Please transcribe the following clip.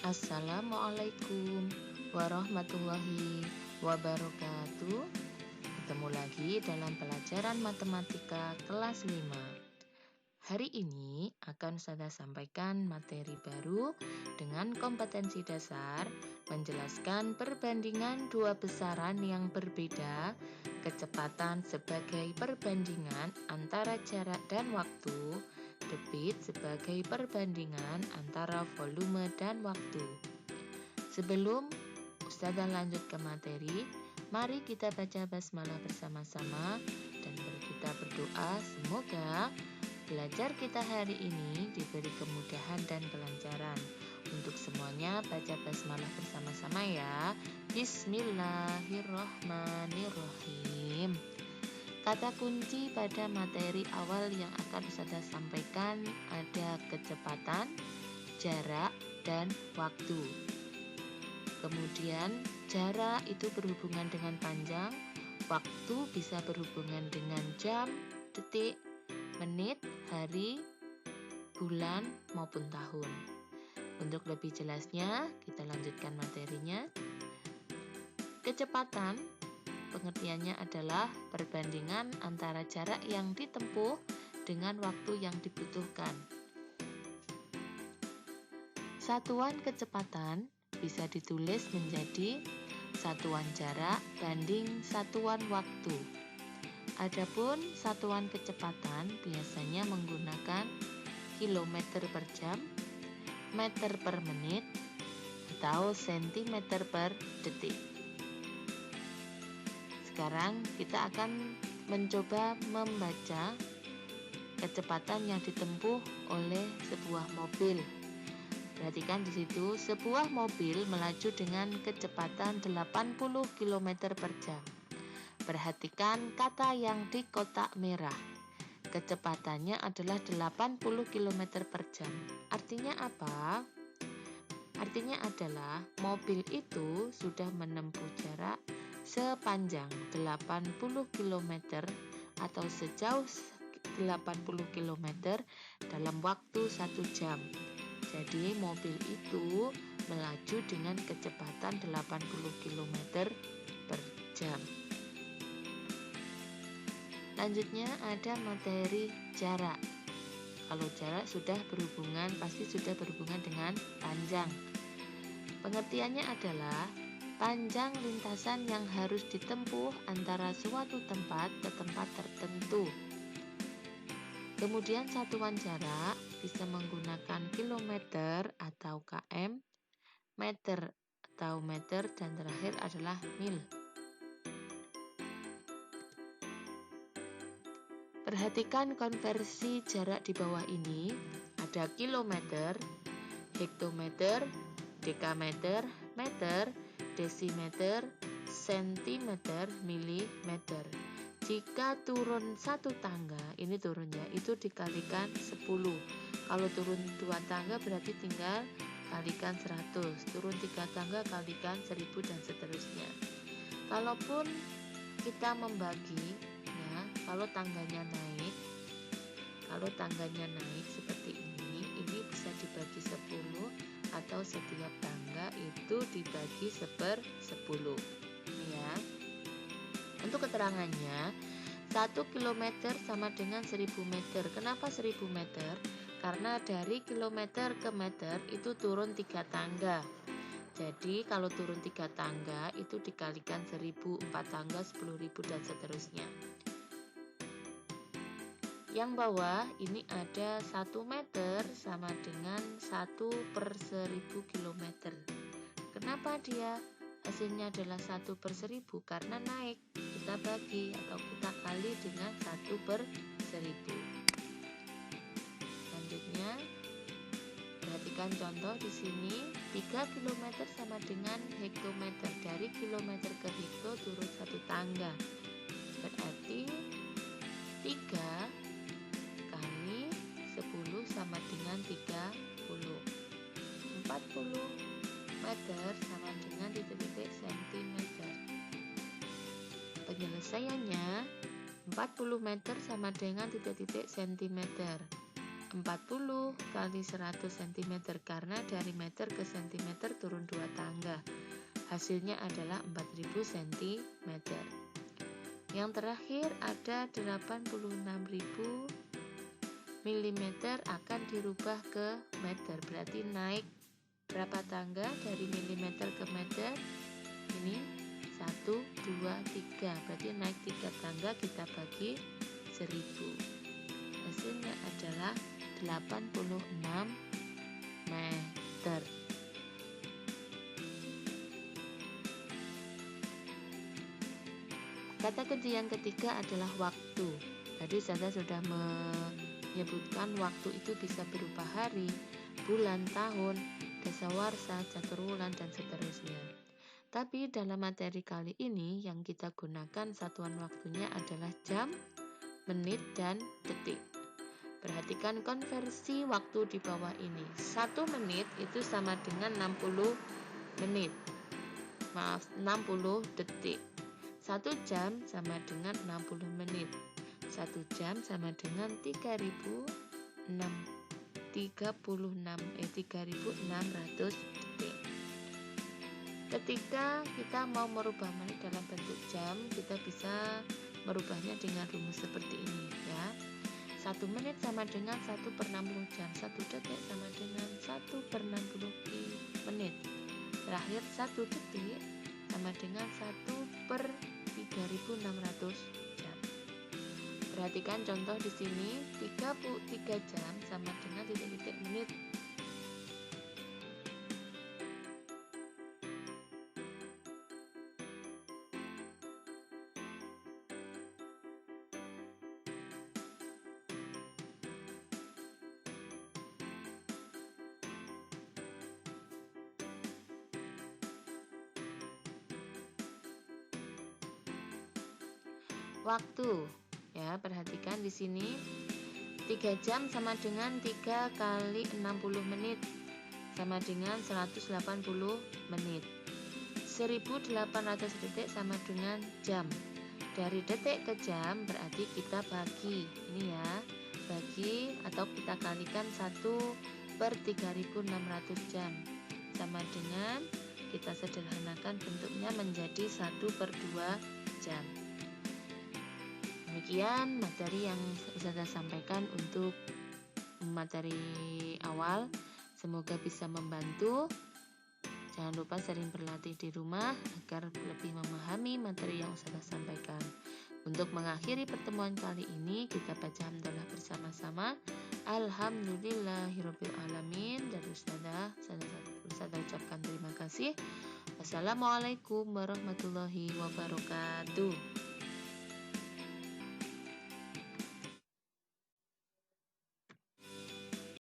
Assalamualaikum warahmatullahi wabarakatuh. Ketemu lagi dalam pelajaran matematika kelas 5. Hari ini akan saya sampaikan materi baru dengan kompetensi dasar menjelaskan perbandingan dua besaran yang berbeda, kecepatan sebagai perbandingan antara jarak dan waktu, debit sebagai perbandingan antara volume dan waktu. Sebelum Ustazah lanjut ke materi, mari kita baca basmalah bersama-sama dan kita berdoa semoga belajar kita hari ini diberi kemudahan dan kelancaran. Untuk semuanya baca basmalah bersama-sama ya. Bismillahirrahmanirrahim. Kata kunci pada materi awal yang akan Ustazah sampaikan ada kecepatan, jarak, dan waktu. Kemudian jarak itu berhubungan dengan panjang, waktu bisa berhubungan dengan jam, detik, menit, hari, bulan, maupun tahun. Untuk lebih jelasnya, kita lanjutkan materinya. Kecepatan pengertiannya adalah perbandingan antara jarak yang ditempuh dengan waktu yang dibutuhkan. Satuan kecepatan bisa ditulis menjadi satuan jarak banding satuan waktu. Adapun satuan kecepatan biasanya menggunakan kilometer per jam, meter per menit, atau sentimeter per detik. Sekarang kita akan mencoba membaca kecepatan yang ditempuh oleh sebuah mobil. Perhatikan di situ, sebuah mobil melaju dengan kecepatan 80 km per jam. Perhatikan kata yang di kotak merah. Kecepatannya adalah 80 km per jam. Artinya apa? Artinya adalah mobil itu sudah menempuh jarak sepanjang 80 km atau sejauh 80 km dalam waktu 1 jam. Jadi mobil itu melaju dengan kecepatan 80 km per jam. Lanjutnya ada materi jarak. Kalau jarak pasti sudah berhubungan dengan panjang. Pengertiannya adalah panjang lintasan yang harus ditempuh antara suatu tempat ke tempat tertentu. Kemudian satuan jarak bisa menggunakan kilometer atau km, meter atau meter, dan terakhir adalah mil. Perhatikan konversi jarak di bawah ini. Ada kilometer, hektometer, dekameter, meter, desimeter, sentimeter, milimeter. Jika turun satu tangga, ini turunnya, itu dikalikan 10. Kalau turun 2 tangga berarti tinggal kalikan 100. Turun 3 tangga kalikan 1000 dan seterusnya. Kalaupun kita membagi, ya, kalau tangganya naik seperti ini bisa dibagi 10 atau setiap tangga itu dibagi 1/10. Ya. Untuk keterangannya, 1 km sama dengan 1000 meter. Kenapa 1000 meter? Karena dari kilometer ke meter itu turun 3 tangga. Jadi kalau turun 3 tangga itu dikalikan 1000, 4 tangga 10.000 dan seterusnya. Yang bawah ini ada 1 meter sama dengan 1/1000 km. Kenapa dia hasilnya adalah 1/1000? Karena naik. Kita bagi atau kita kali dengan 1/1000. Selanjutnya, perhatikan contoh di sini. 3 km sama dengan hektometer. Dari kilometer ke hekto turun 1 tangga. Berarti 3 kali 10 sama dengan 30. 40 meter sama dengan titik-titik sentimeter. Penyelesaiannya 40 meter sama dengan titik-titik sentimeter. 40 kali 100 cm karena dari meter ke cm turun 2 tangga. Hasilnya adalah 4000 cm. Yang terakhir ada 86.000 mm akan dirubah ke meter. Berarti naik berapa tangga dari milimeter ke meter? Ini 1, 2, 3. Berarti naik 3 tangga, kita bagi 1000. Hasilnya adalah 86 meter. Kata kunci yang ketiga adalah waktu. Tadi saya sudah menyebutkan waktu itu bisa berupa hari, bulan, tahun, dasawarsa, caturwulan, dan seterusnya. Tapi dalam materi kali ini yang kita gunakan satuan waktunya adalah jam, menit, dan detik. Perhatikan konversi waktu di bawah ini. 1 menit itu sama dengan 60 menit. 60 detik. 1 jam sama dengan 60 menit. 1 jam sama dengan 3.600 detik. Ketika kita mau merubah menit dalam bentuk jam, kita bisa merubahnya dengan rumus seperti ini ya. 1 menit sama dengan 1/60 jam. 1 detik sama dengan 1/60 menit. Terakhir 1 detik sama dengan 1/3600 jam. Perhatikan contoh di sini, 33 jam sama dengan titik-titik menit. Waktu ya, perhatikan di sini 3 jam sama dengan 3 kali 60 menit sama dengan 180 menit. 1800 detik sama dengan jam. Dari detik ke jam berarti kita bagi ini ya, bagi atau kita kalikan 1/3600 jam sama dengan, kita sederhanakan bentuknya menjadi 1/2 jam. Demikian materi yang saya sampaikan untuk materi awal. Semoga bisa membantu. Jangan lupa sering berlatih di rumah agar lebih memahami materi yang saya sampaikan. Untuk mengakhiri pertemuan kali ini, kita baca hamdalah bersama-sama. Alhamdulillahirabbil alamin. Dari Ustazah ucapkan terima kasih. Wassalamualaikum warahmatullahi wabarakatuh.